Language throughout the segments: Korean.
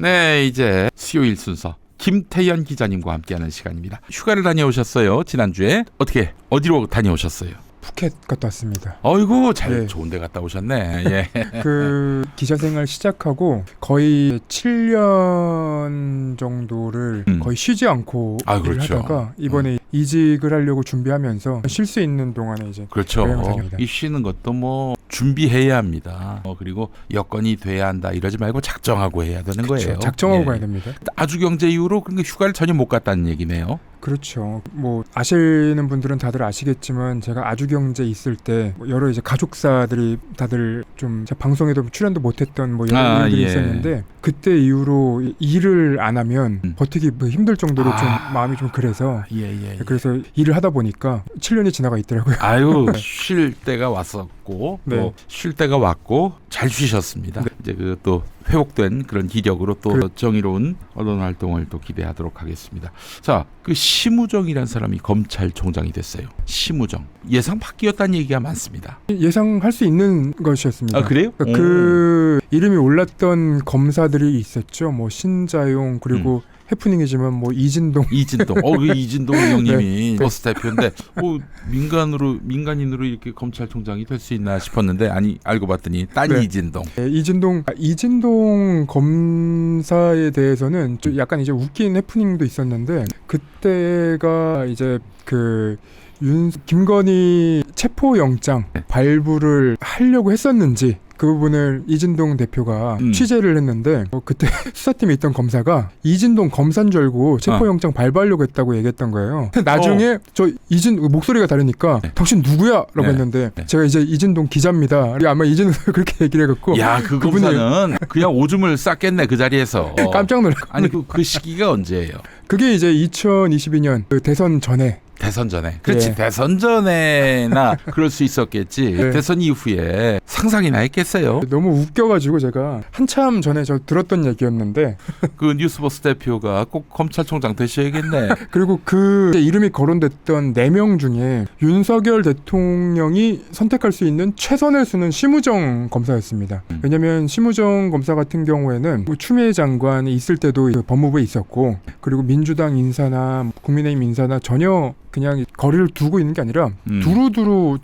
네, 이제 수요일 순서 김태현 기자님과 함께하는 시간입니다. 휴가를 다녀오셨어요. 지난주에 어디로 다녀오셨어요? 푸켓 갔다 왔습니다. 어이구 잘 네. 좋은 데 갔다 오셨네. 예. 그 기자 생활 시작하고 거의 7년 정도를 거의 쉬지 않고 일을 그렇죠. 하다가 이번에 이직을 하려고 준비하면서 쉴 수 있는 동안에 이제 그렇죠. 여행을 다닙니다. 이 쉬는 것도 뭐 준비해야 합니다. 그리고 여건이 돼야 한다 이러지 말고 작정하고 해야 되는 거예요. 작정하고 예. 가야 됩니다. 아주 경제 이유로 그러니까 휴가를 전혀 못 갔다는 얘기네요. 그렇죠. 뭐 아시는 분들은 다들 아시겠지만 제가 아주경제 있을 때 여러 이제 가족사들이 다들 좀 방송에도 출연도 못했던 뭐 여러 일들이 예. 있었는데 그때 이후로 일을 안 하면 버티기 힘들 정도로 좀 마음이 좀 그래서 예. 그래서 일을 하다 보니까 7년이 지나가 있더라고요. 아유 쉴 때가 왔었고 네. 또 쉴 때가 왔고 잘 쉬셨습니다. 네. 이제 그 또 회복된 그런 기력으로 또 그래. 정의로운 언론 활동을 또 기대하도록 하겠습니다. 자, 그 심우정이라는 사람이 검찰총장이 됐어요. 심우정 예상 밖이었다는 얘기가 많습니다. 예상할 수 있는 것이었습니다. 아 그래요? 그러니까 그 이름이 올랐던 검사들이 있었죠. 뭐 신자용 그리고 해프닝이지만 뭐 이진동. 그 이진동 형님이 네. 버스 대표인데 민간인으로 이렇게 검찰총장이 될 수 있나 싶었는데 아니 알고 봤더니 딴 네. 이진동. 네, 이진동 검사에 대해서는 좀 약간 이제 웃긴 해프닝도 있었는데 그때가 이제 그 김건희 체포영장 발부를 하려고 했었는지 그 부분을 이진동 대표가 취재를 했는데 그때 수사팀에 있던 검사가 이진동 검사인 줄 알고 체포영장 발부하려고 했다고 얘기했던 거예요. 나중에 저 목소리가 다르니까 당신 누구야? 라고 했는데 제가 이제 이진동 기자입니다. 아마 이진동 그렇게 얘기를 해갖고 야, 그 검사는 그냥 오줌을 쌌겠네 그 자리에서. 깜짝 놀랐고. 아니 그 시기가 언제예요? 그게 이제 2022년 그 대선 전에. 대선 전에. 그렇지. 네. 대선 전에나 그럴 수 있었겠지. 네. 대선 이후에 상상이나 했겠어요. 너무 웃겨가지고 제가 한참 전에 저 들었던 얘기였는데 그 뉴스버스 대표가 꼭 검찰총장 되셔야겠네. 그리고 그 이름이 거론됐던 4명 중에 윤석열 대통령이 선택할 수 있는 최선의 수는 심우정 검사였습니다. 왜냐하면 심우정 검사 같은 경우에는 뭐 추미애 장관이 있을 때도 그 법무부에 있었고 그리고 민주당 인사나 국민의힘 인사나 전혀 그냥 거리를 두고 있는 게 아니라 두루두루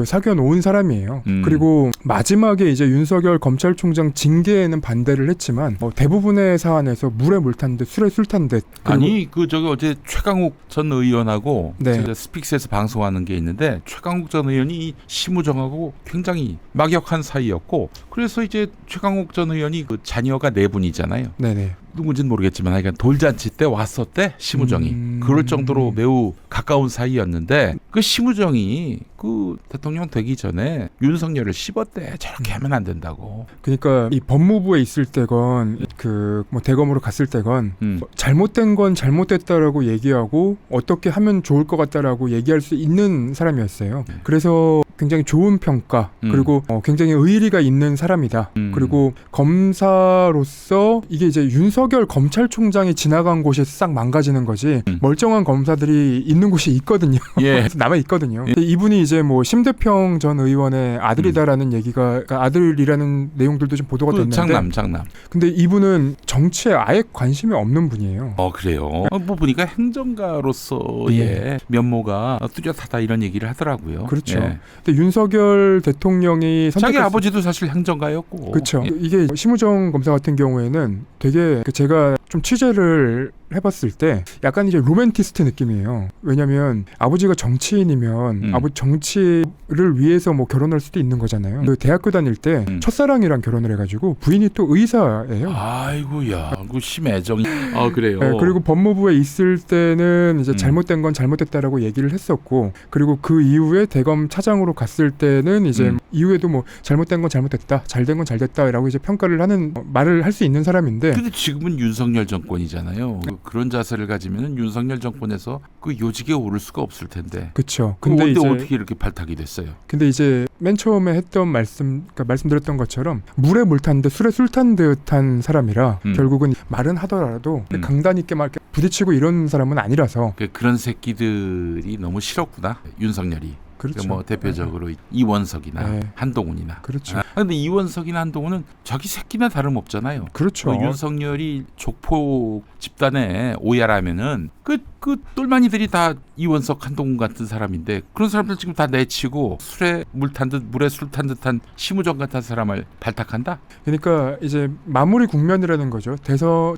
사귀어 놓은 사람이에요. 그리고 마지막에 이제 윤석열 검찰총장 징계에는 반대를 했지만 대부분의 사안에서 물에 물 탄 듯 술에 술 탄 듯. 아니 저기 어제 최강욱 전 의원하고 네. 제가 스픽스에서 방송하는 게 있는데 최강욱 전 의원이 심우정하고 굉장히 막역한 사이였고 그래서 이제 최강욱 전 의원이 그 자녀가 4분이잖아요. 네네. 누군지는 모르겠지만 하여간 돌잔치 때 왔었대 심우정이. 그럴 정도로 매우 가까운 사이였는데 그 심우정이 그 대통령 되기 전에 윤석열을 씹었대. 저렇게 하면 안 된다고. 그러니까 이 법무부에 있을 때건 그 뭐 대검으로 갔을 때건 잘못된 건 잘못됐다라고 얘기하고 어떻게 하면 좋을 것 같다라고 얘기할 수 있는 사람이었어요. 그래서 굉장히 좋은 평가 그리고 굉장히 의리가 있는 사람이다. 그리고 검사로서 이게 이제 윤석열 검찰총장이 지나간 곳이 싹 망가지는 거지 멀쩡한 검사들이 있는 곳이 있거든요. 예. 남아 있거든요. 이분이 이제 뭐 심대평 전 의원의 아들이다라는 얘기가 그러니까 아들이라는 내용들도 좀 보도가 됐는데 장남. 근데 이분은 정치에 아예 관심이 없는 분이에요. 그래요. 뭐 보니까 행정가로서의 예. 면모가 뚜렷하다 이런 얘기를 하더라고요. 그렇죠. 예. 근데 윤석열 대통령이 자기 아버지도 사실 행정가였고. 그렇죠. 예. 이게 심우정 검사 같은 경우에는 되게 제가 좀 취재를 해봤을 때 약간 이제 로맨티스트 느낌이에요. 왜냐하면 아버지가 정치인이면 아버지 정치를 위해서 뭐 결혼할 수도 있는 거잖아요. 그 대학교 다닐 때 첫사랑이랑 결혼을 해가지고 부인이 또 의사예요. 아이고야, 그 심애정이. 그래요. 네, 그리고 법무부에 있을 때는 이제 잘못된 건 잘못됐다라고 얘기를 했었고, 그리고 그 이후에 대검 차장으로 갔을 때는 이제 이후에도 뭐 잘못된 건 잘못됐다, 잘된 건 잘됐다라고 이제 평가를 하는 말을 할 수 있는 사람인데. 근데 지금은 윤석열 정권이잖아요. 그런 자세를 가지면 윤석열 정권에서 그 요직에 오를 수가 없을 텐데. 그렇죠. 근데 이제 어떻게 이렇게 발탁이 됐어요? 근데 이제 맨 처음에 했던 그러니까 말씀드렸던 것처럼 물에 물 탄 듯 술에 술 탄 듯한 사람이라 결국은 말은 하더라도 강단 있게 막 부딪히고 이런 사람은 아니라서. 그런 새끼들이 너무 싫었구나, 윤석열이. 그렇죠. 뭐 대표적으로 이원석이나 네. 한동훈이나. 그렇죠. 근데 이원석이나 한동훈은 자기 새끼나 다름없잖아요. 그렇죠. 윤석열이 족포 집단의 오야라면은 그 똘마니들이 다 이원석, 한동훈 같은 사람인데 그런 사람들 지금 다 내치고 술에 물 탄 듯 물에 술 탄 듯한 심우정 같은 사람을 발탁한다. 그러니까 이제 마무리 국면이라는 거죠.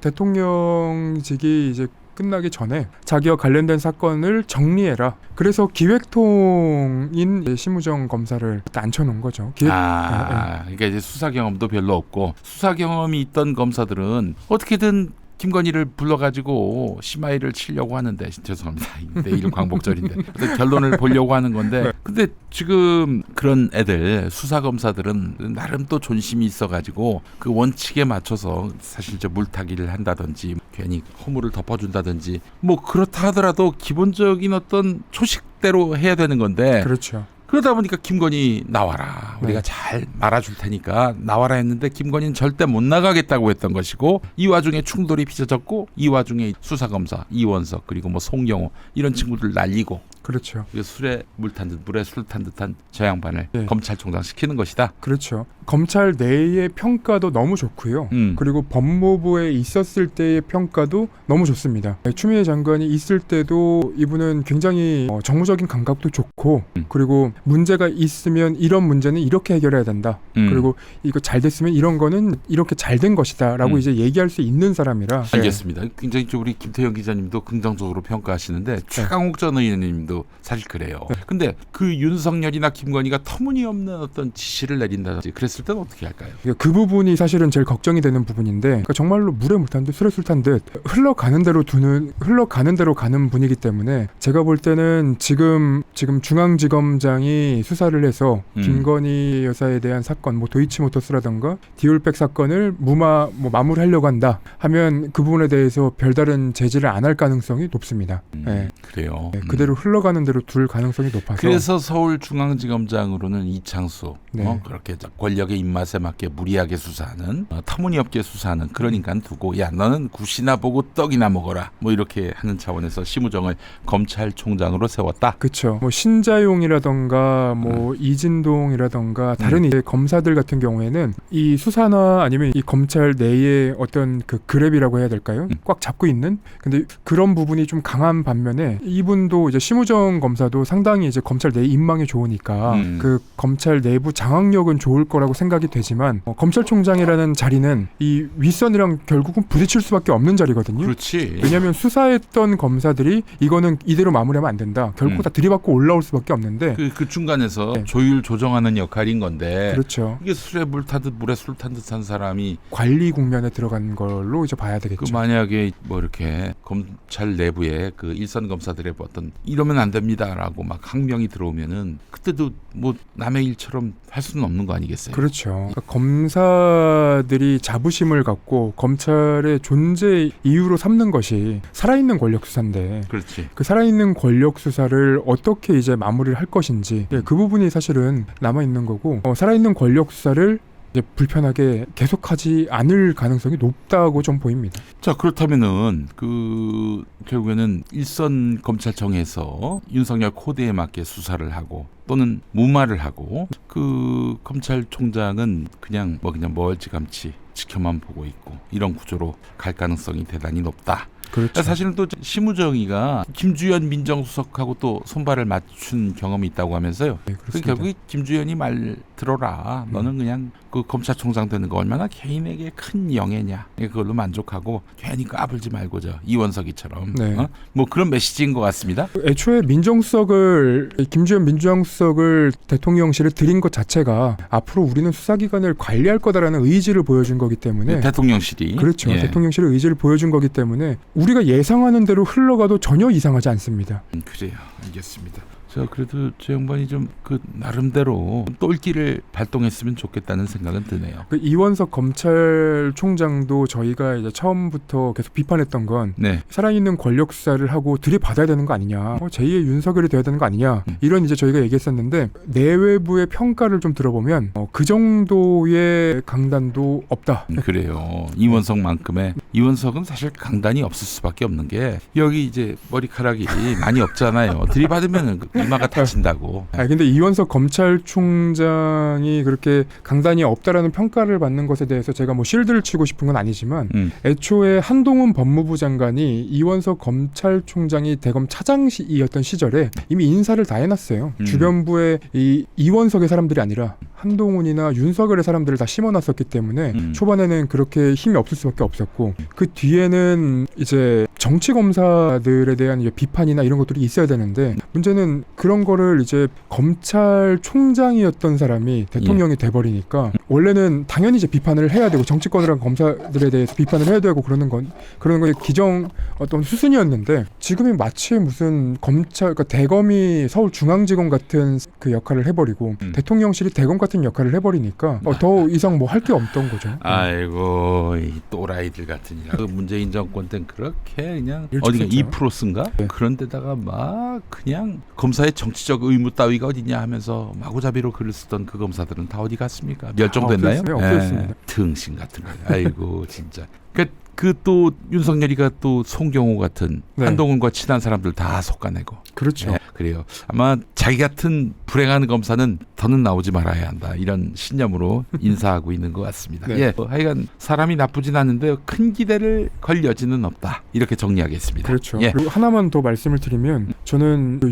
대통령직이 이제 끝나기 전에 자기와 관련된 사건을 정리해라. 그래서 기획통인 심우정 검사를 앉혀놓은 거죠. 그러니까 이제 수사 경험도 별로 없고 수사 경험이 있던 검사들은 어떻게든 김건희를 불러가지고 심하이를 치려고 하는데 죄송합니다. 내일 광복절인데 결론을 보려고 하는 건데 근데 지금 그런 애들 수사검사들은 나름 또 존심이 있어가지고 그 원칙에 맞춰서 사실 저 물타기를 한다든지 괜히 허물을 덮어준다든지 뭐 그렇다 하더라도 기본적인 어떤 초식대로 해야 되는 건데 그렇죠. 그러다 보니까 김건희 나와라. 우리가 네. 잘 말아줄 테니까 나와라 했는데 김건희는 절대 못 나가겠다고 했던 것이고 이 와중에 충돌이 빚어졌고 이 와중에 수사검사 이원석 그리고 뭐 송영호 이런 친구들 날리고 그렇죠. 술에 물 탄 듯 물에 술 탄 듯한 저 양반을 네. 검찰총장 시키는 것이다. 그렇죠. 검찰 내의 평가도 너무 좋고요. 그리고 법무부에 있었을 때의 평가도 너무 좋습니다. 추미애 장관이 있을 때도 이분은 굉장히 정무적인 감각도 좋고 그리고 문제가 있으면 이런 문제는 이렇게 해결해야 된다. 그리고 이거 잘 됐으면 이런 거는 이렇게 잘 된 것이다 라고 이제 얘기할 수 있는 사람이라. 알겠습니다. 굉장히 우리 김태형 기자님도 긍정적으로 평가하시는데 최강욱 전 의원님도 사실 그래요. 근데 그 윤석열이나 김건희가 터무니없는 어떤 지시를 내린다든지 그랬을 때는 어떻게 할까요? 그 부분이 사실은 제일 걱정이 되는 부분인데 그러니까 정말로 물에 물 탄 듯 술에 술 탄 듯 흘러가는 대로 가는 분이기 때문에 제가 볼 때는 지금 중앙지검장이 수사를 해서 김건희 여사에 대한 사건 뭐 도이치모터스라던가 디올백 사건을 마무리하려고 한다 하면 그 부분에 대해서 별다른 제지를 안 할 가능성이 높습니다. 네. 그래요. 네, 그대로 흘러가는 대로 둘 가능성이 높아서 그래서 서울중앙지검장으로는 이창수 네. 그렇게 권력의 입맛에 맞게 무리하게 수사하는 터무니없게 수사하는 그런 인간 두고 야 너는 굿이나 보고 떡이나 먹어라 뭐 이렇게 하는 차원에서 심우정을 검찰총장으로 세웠다. 그렇죠. 뭐 신자용이라던가 뭐 이진동이라던가 다른 이제 검사들 같은 경우에는 이 수사나 아니면 이 검찰 내의 어떤 그 그랩이라고 해야 될까요? 꽉 잡고 있는. 근데 그런 부분이 좀 강한 반면에 이분도 이제 심우정 검사도 상당히 이제 검찰 내 인망이 좋으니까 그 검찰 내부 장악력은 좋을 거라고 생각이 되지만 검찰총장이라는 자리는 이 윗선이랑 결국은 부딪힐 수밖에 없는 자리거든요. 그렇지. 왜냐하면 수사했던 검사들이 이거는 이대로 마무리하면 안 된다. 결국 다 들이받고 올라올 수밖에 없는데 그 중간에서 네. 조율 조정하는 역할인 건데 그렇죠. 이게 술에 물 타듯 물에 술 탄 듯한 사람이 관리 국면에 들어간 걸로 이제 봐야 되겠죠. 그 만약에 뭐 이렇게 검찰 내부에 그 일선 검사들의 어떤 이러면 안 됩니다라고 막 항명이 들어오면은 그때도 뭐 남의 일처럼 할 수는 없는 거 아니겠어요? 그렇죠. 그러니까 검사들이 자부심을 갖고 검찰의 존재 이유로 삼는 것이 살아있는 권력 수사인데 그렇지. 그 살아있는 권력 수사를 어떻게 이제 마무리를 할 것인지 그 부분이 사실은 남아 있는 거고 살아있는 권력 수사를 이제 불편하게 계속하지 않을 가능성이 높다고 좀 보입니다. 자 그렇다면은 그 결국에는 일선 검찰청에서 윤석열 코드에 맞게 수사를 하고 또는 무마를 하고 그 검찰총장은 그냥 멀찌감치 지켜만 보고 있고 이런 구조로 갈 가능성이 대단히 높다. 그렇죠. 사실은 또 심우정이가 김주현 민정수석하고 또 손발을 맞춘 경험이 있다고 하면서요. 네, 그 결국 김주현이 말 들어라. 너는 그냥 그 검찰총장 되는 거 얼마나 개인에게 큰 영예냐. 그걸로 만족하고 괜히 까불지 말고 이원석이처럼 네. 뭐 그런 메시지인 것 같습니다. 애초에 김주현 민정수석을 대통령실에 들인 것 자체가 앞으로 우리는 수사기관을 관리할 거다라는 의지를 보여준 거기 때문에 대통령실이 그렇죠. 예. 대통령실의 의지를 보여준 거기 때문에 우리가 예상하는 대로 흘러가도 전혀 이상하지 않습니다. 그래요. 알겠습니다. 자, 그래도 저 양반이 좀 그 나름대로 똘끼를 발동했으면 좋겠다는 생각은 드네요. 그 이원석 검찰총장도 저희가 이제 처음부터 계속 비판했던 건 네. 살아있는 권력 수사를 하고 들이받아야 되는 거 아니냐, 제2의 윤석열이 돼야 되는 거 아니냐, 이런 이제 저희가 얘기했었는데 내외부의 평가를 좀 들어보면 그 정도의 강단도 없다. 그래요. 이원석만큼의 이원석은 사실 강단이 없을 수밖에 없는 게 여기 이제 머리카락이 많이 없잖아요. 들이받으면 이마가 다친다고. 근데 이원석 검찰총장이 그렇게 강단이 없다라는 평가를 받는 것에 대해서 제가 뭐 실드를 치고 싶은 건 아니지만 애초에 한동훈 법무부 장관이 이원석 검찰총장이 대검 차장이었던 시절에 이미 인사를 다 해놨어요. 주변부에 이원석의 사람들이 아니라 한동훈이나 윤석열의 사람들을 다 심어놨었기 때문에 초반에는 그렇게 힘이 없을 수밖에 없었고 그 뒤에는 이제 정치 검사들에 대한 이제 비판이나 이런 것들이 있어야 되는데 문제는 그런 거를 이제 검찰총장이었던 사람이 대통령이 돼버리니까 원래는 당연히 이제 비판을 해야 되고 정치권을 한 검사들에 대해서 비판을 해야 되고 그러는 건 기정 어떤 수순이었는데 지금이 마치 무슨 검찰 그러니까 대검이 서울중앙지검 같은 그 역할을 해버리고 대통령실이 대검 같은 역할을 해버리니까 더 이상 뭐 할 게 없던 거죠. 아이고 이 또라이들 같으니라. 그 문재인 정권 때는 그렇게 그냥 어디가 일찍 2% 쓴가? 네. 그런 데다가 막 그냥 검사의 정치적 의무 따위가 어디냐 하면서 마구잡이로 글을 쓰던 그 검사들은 다 어디 갔습니까? 멸종됐나요? 없어졌습니다. 등신 같은 거. 아이고 진짜. 그 또 윤석열이가 또 송경호 같은 한동훈과 친한 사람들 다 솎아내고. 그렇죠. 네, 그래요. 아마 자기 같은 불행한 검사는 더는 나오지 말아야 한다. 이런 신념으로 인사하고 있는 것 같습니다. 네. 예, 사람이 나쁘진 않은데 큰 기대를 걸 여지는 없다. 이렇게 정리하겠습니다. 그렇죠. 예. 그리고 하나만 더 말씀을 드리면 저는 그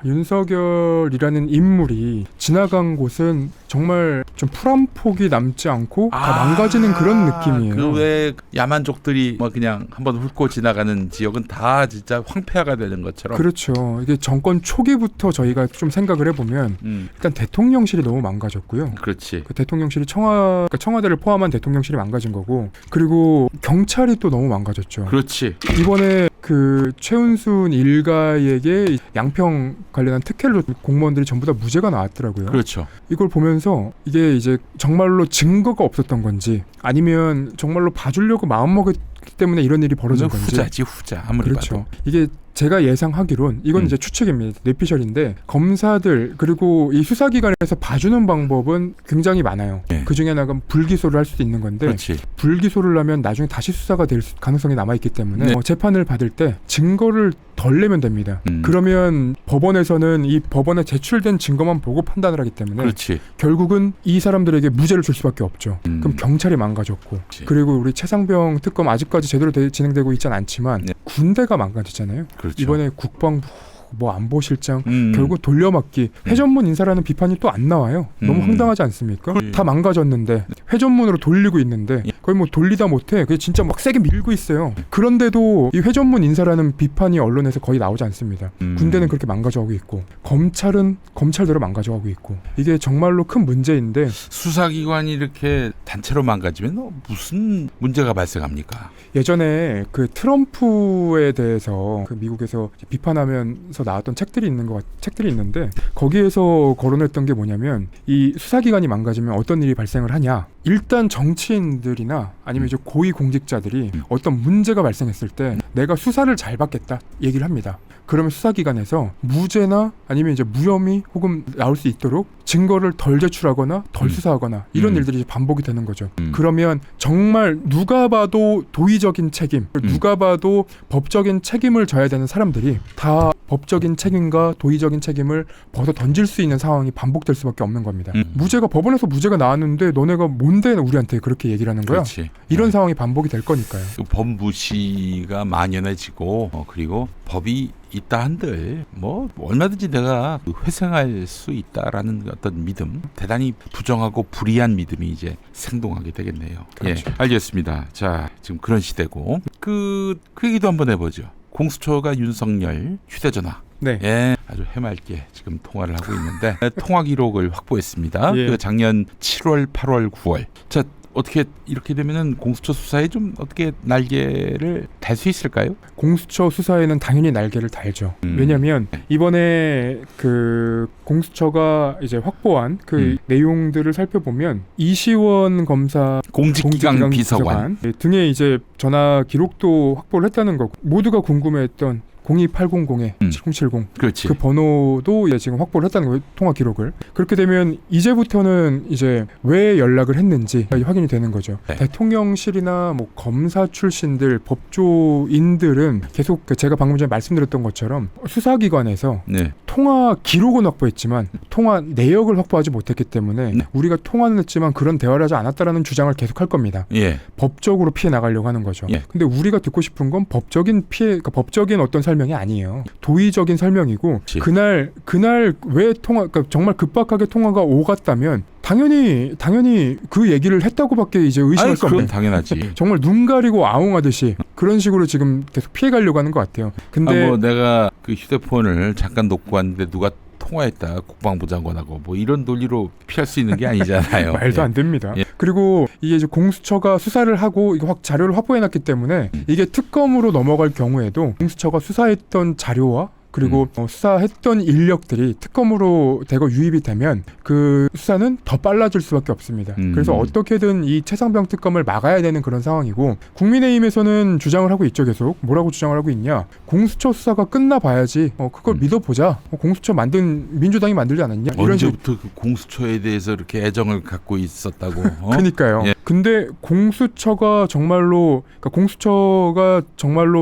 윤석열이라는 인물이 지나간 곳은 정말 좀 풀 한 폭이 남지 않고 다 망가지는 그런 느낌이에요. 그 왜 야만족들이 뭐 그냥 한번 훑고 지나가는 지역은 다 진짜 황폐화가 되는 것처럼. 그렇죠. 이게 정권 초기부터 저희가 좀 생각을 해보면 일단 대통령실이 너무 망가졌고요. 그렇지. 그 대통령실이 청와대를 포함한 대통령실이 망가진 거고 그리고 경찰이 또 너무 망가졌죠. 그렇지. 이번에 그 최은순 일가에게 양평 관련한 특혜를 줬던 공무원들이 전부 다 무죄가 나왔더라고요. 그렇죠. 이걸 보면서 이게 이제 정말로 증거가 없었던 건지 아니면 정말로 봐주려고 마음먹었기 때문에 이런 일이 벌어진 건지. 후자지 후자 아무리 그렇죠. 봐도. 이게 제가 예상하기론 이건 이제 추측입니다. 뇌피셜인데 검사들 그리고 이 수사기관에서 봐주는 방법은 굉장히 많아요. 네. 그중에 하나가 불기소를 할 수도 있는 건데 그렇지. 불기소를 하면 나중에 다시 수사가 될 가능성이 남아있기 때문에 네. 재판을 받을 때 증거를 덜 내면 됩니다. 그러면 법원에서는 이 법원에 제출된 증거만 보고 판단을 하기 때문에 그렇지. 결국은 이 사람들에게 무죄를 줄 수밖에 없죠. 그럼 경찰이 망가졌고 그렇지. 그리고 우리 최상병 특검 아직까지 제대로 진행되고 있지는 않지만 네. 군대가 망가졌잖아요. 그렇죠. 이번에 국방부 뭐 안보실장 결국 돌려막기 네. 회전문 인사라는 비판이 또 안 나와요. 너무 황당하지 않습니까? 다 망가졌는데 회전문으로 돌리고 있는데 거의 뭐 돌리다 못해 그게 진짜 막 세게 밀고 있어요. 그런데도 이 회전문 인사라는 비판이 언론에서 거의 나오지 않습니다. 군대는 그렇게 망가져가고 있고 검찰은 검찰대로 망가져가고 있고 이게 정말로 큰 문제인데 수사기관이 이렇게 단체로 망가지면 무슨 문제가 발생합니까? 예전에 그 트럼프에 대해서 그 미국에서 비판하면서 나왔던 책들이 있는데 거기에서 거론했던 게 뭐냐면 이 수사기관이 망가지면 어떤 일이 발생을 하냐. 일단 정치인들이나 아니면 이제 고위 공직자들이 어떤 문제가 발생했을 때 내가 수사를 잘 받겠다 얘기를 합니다. 그러면 수사기관에서 무죄나 아니면 이제 무혐의 혹은 나올 수 있도록 증거를 덜 제출하거나 덜 수사하거나 이런 일들이 이제 반복이 되는 거죠. 그러면 정말 누가 봐도 도의적인 책임, 누가 봐도 법적인 책임을 져야 되는 사람들이 다 법적인 책임과 도의적인 책임을 벗어 던질 수 있는 상황이 반복될 수밖에 없는 겁니다. 무죄가 법원에서 무죄가 나왔는데 너네가 뭔데 우리한테 그렇게 얘기를 하는 거야? 그렇지. 이런 상황이 반복이 될 거니까요. 그 법무시가 만연해지고 그리고 법이 있다 한들 뭐 얼마든지 내가 회생할 수 있다라는 어떤 믿음, 대단히 부정하고 불이한 믿음이 이제 생동하게 되겠네요. 그렇죠. 예, 알겠습니다. 자, 지금 그런 시대고 그 얘기도 한번 해보죠. 공수처가 윤석열 휴대전화. 네. 예, 아주 해맑게 지금 통화를 하고 있는데 통화 기록을 확보했습니다. 예. 그 작년 7월, 8월, 9월. 자, 어떻게 이렇게 되면은 공수처 수사에 좀 어떻게 날개를 달 수 있을까요? 공수처 수사에는 당연히 날개를 달죠. 왜냐하면 이번에 그 공수처가 이제 확보한 그 내용들을 살펴보면 이시원 검사 공직기강 비서관 등의 이제 전화 기록도 확보를 했다는 거고 모두가 궁금해했던 02800-7070 그렇지. 그 번호도 이제 지금 확보를 했다는 거예요. 통화 기록을. 그렇게 되면 이제부터는 이제 왜 연락을 했는지 확인이 되는 거죠. 네. 대통령실이나 뭐 검사 출신들, 법조인들은 계속 제가 방금 전에 말씀드렸던 것처럼 수사기관에서 네. 통화 기록은 확보했지만 통화 내역을 확보하지 못했기 때문에 네. 우리가 통화는 했지만 그런 대화를 하지 않았다라는 주장을 계속할 겁니다. 예. 법적으로 피해 나가려고 하는 거죠. 예. 근데 우리가 듣고 싶은 건 법적인 피해, 그러니까 법적인 어떤 설명이 아니에요. 도의적인 설명이고 그치. 그날 왜 통화, 그러니까 정말 급박하게 통화가 오갔다면 당연히 그 얘기를 했다고밖에 이제 의심할 수 그건 없는. 당연하지. 정말 눈 가리고 아웅하듯이 그런 식으로 지금 계속 피해가려고 하는 것 같아요. 근데 뭐 내가 그 휴대폰을 잠깐 놓고 왔는데 누가 통화했다 국방부 장관하고 뭐 이런 논리로 피할 수 있는 게 아니잖아요. 말도 예. 안 됩니다. 예. 그리고 이게 이제 공수처가 수사를 하고 이거 자료를 확보해놨기 때문에 이게 특검으로 넘어갈 경우에도 공수처가 수사했던 자료와 그리고 수사했던 인력들이 특검으로 대거 유입이 되면 그 수사는 더 빨라질 수밖에 없습니다. 그래서 어떻게든 이 최상병 특검을 막아야 되는 그런 상황이고 국민의힘에서는 주장을 하고 있죠. 계속 뭐라고 주장을 하고 있냐. 공수처 수사가 끝나봐야지 그걸 믿어보자. 공수처 민주당이 만들지 않았냐. 이런 식으로. 언제부터 그 공수처에 대해서 이렇게 애정을 갖고 있었다고. 그러니까요. 예. 근데 공수처가 정말로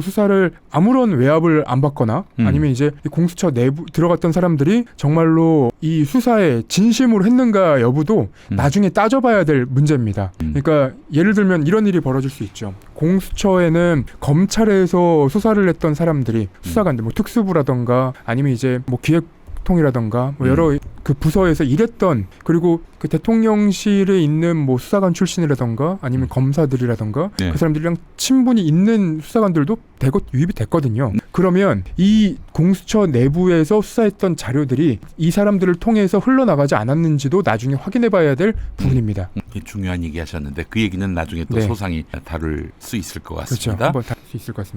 수사를 아무런 외압을 안 받거나 아니면 이제 이 공수처 내부 들어갔던 사람들이 정말로 이 수사에 진심으로 했는가 여부도 나중에 따져봐야 될 문제입니다. 그러니까 예를 들면 이런 일이 벌어질 수 있죠. 공수처에는 검찰에서 수사를 했던 사람들이 수사관들 뭐 특수부라던가 아니면 이제 뭐 기획통이라던가 뭐 여러 그 부서에서 일했던 그리고 그 대통령실에 있는 뭐 수사관 출신이라던가 아니면 검사들이라던가 네. 그 사람들이랑 친분이 있는 수사관들도 대거 유입이 됐거든요. 그러면 이 공수처 내부에서 수사했던 자료들이 이 사람들을 통해서 흘러나가지 않았는지도 나중에 확인해봐야 될 부분입니다. 중요한 얘기 하셨는데 그 얘기는 나중에 또 네. 소상히 다룰 수 있을 것 그렇죠. 같습니다. 한번 다룰 수 있을 것 같습니다.